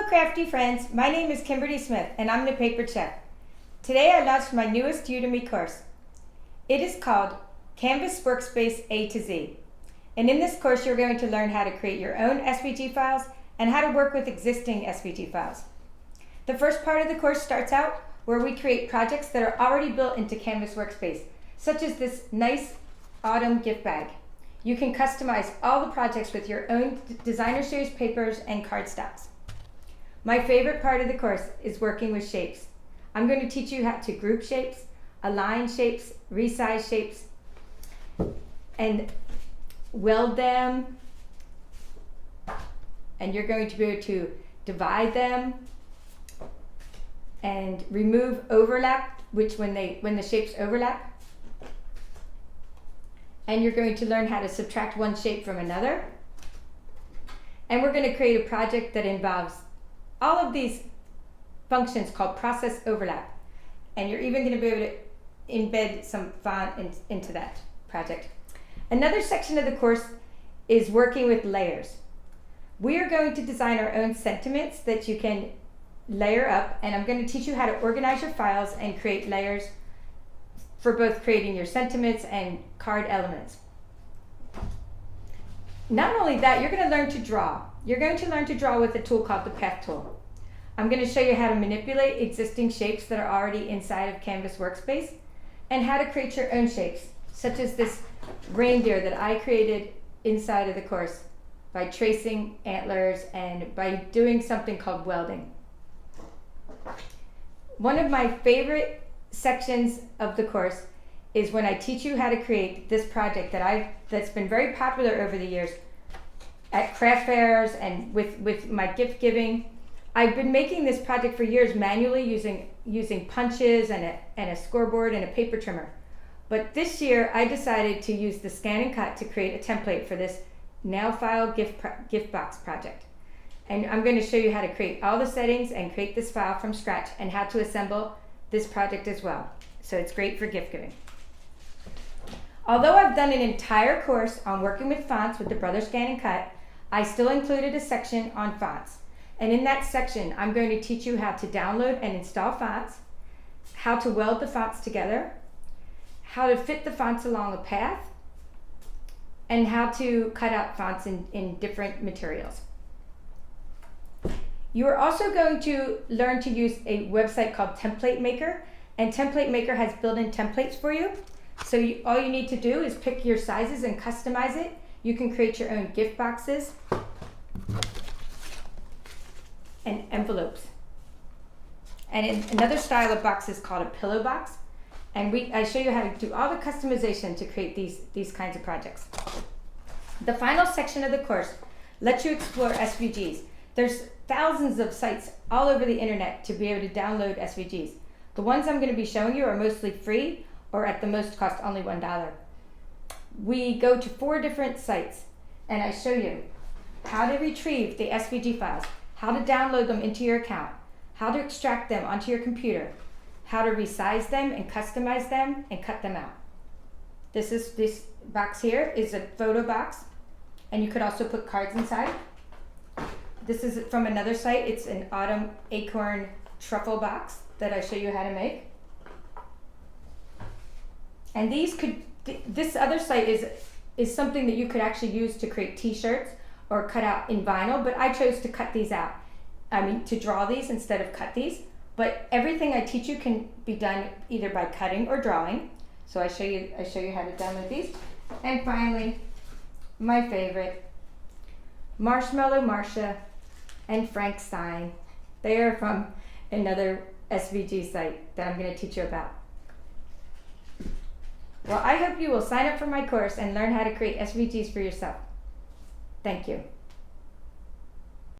crafty friends, my name is Kimberly Smith and I'm the Paper Chef. Today I launched my newest Udemy course. It is called Canvas Workspace A to Z. And in this course you're going to learn how to create your own SVG files and how to work with existing SVG files. The first part of the course starts out where we create projects that are already built into Canvas Workspace, such as this nice autumn gift bag. You can customize all the projects with your own designer series papers and cardstocks. My favorite part of the course is working with shapes. I'm going to teach you how to group shapes, align shapes, resize shapes, and weld them. And you're going to be able to divide them and remove overlap, which when the shapes overlap. And you're going to learn how to subtract one shape from another. And we're going to create a project that involves all of these functions called process overlap. And you're even going to be able to embed some font into that project. Another section of the course is working with layers. We are going to design our own sentiments that you can layer up, and I'm going to teach you how to organize your files and create layers for both creating your sentiments and card elements. Not only that, you're going to learn to draw. You're going to learn to draw with a tool called the Path tool. I'm going to show you how to manipulate existing shapes that are already inside of Canvas Workspace and how to create your own shapes, such as this reindeer that I created inside of the course by tracing antlers and by doing something called welding. One of my favorite sections of the course is when I teach you how to create this project that's been very popular over the years at craft fairs and with my gift giving. I've been making this project for years manually using punches and a scoreboard and a paper trimmer. But this year I decided to use the ScanNCut to create a template for this nail file gift box project. And I'm going to show you how to create all the settings and create this file from scratch and how to assemble this project as well. So it's great for gift giving. Although I've done an entire course on working with fonts with the Brother ScanNCut, I still included a section on fonts. And in that section, I'm going to teach you how to download and install fonts, how to weld the fonts together, how to fit the fonts along a path, and how to cut out fonts in different materials. You are also going to learn to use a website called Template Maker, and Template Maker has built-in templates for you. So all you need to do is pick your sizes and customize it. You can create your own gift boxes and envelopes. And another style of box is called a pillow box. And I show you how to do all the customization to create these kinds of projects. The final section of the course lets you explore SVGs. There's thousands of sites all over the internet to be able to download SVGs. The ones I'm going to be showing you are mostly free or at the most cost only $1. We go to 4 different sites and I show you how to retrieve the SVG files, how to download them into your account, how to extract them onto your computer, how to resize them and customize them and cut them out. This box here is a photo box, and you could also put cards inside. This is from another site. It's an autumn acorn truffle box that I show you how to make. And this other site is something that you could actually use to create t-shirts or cut out in vinyl, but I chose to cut these out. To draw these instead of cut these. But everything I teach you can be done either by cutting or drawing. So I show you how to download these. And finally, my favorite, Marshmallow Marsha and Frank Stein. They are from another SVG site that I'm going to teach you about. Well, I hope you will sign up for my course and learn how to create SVGs for yourself. Thank you.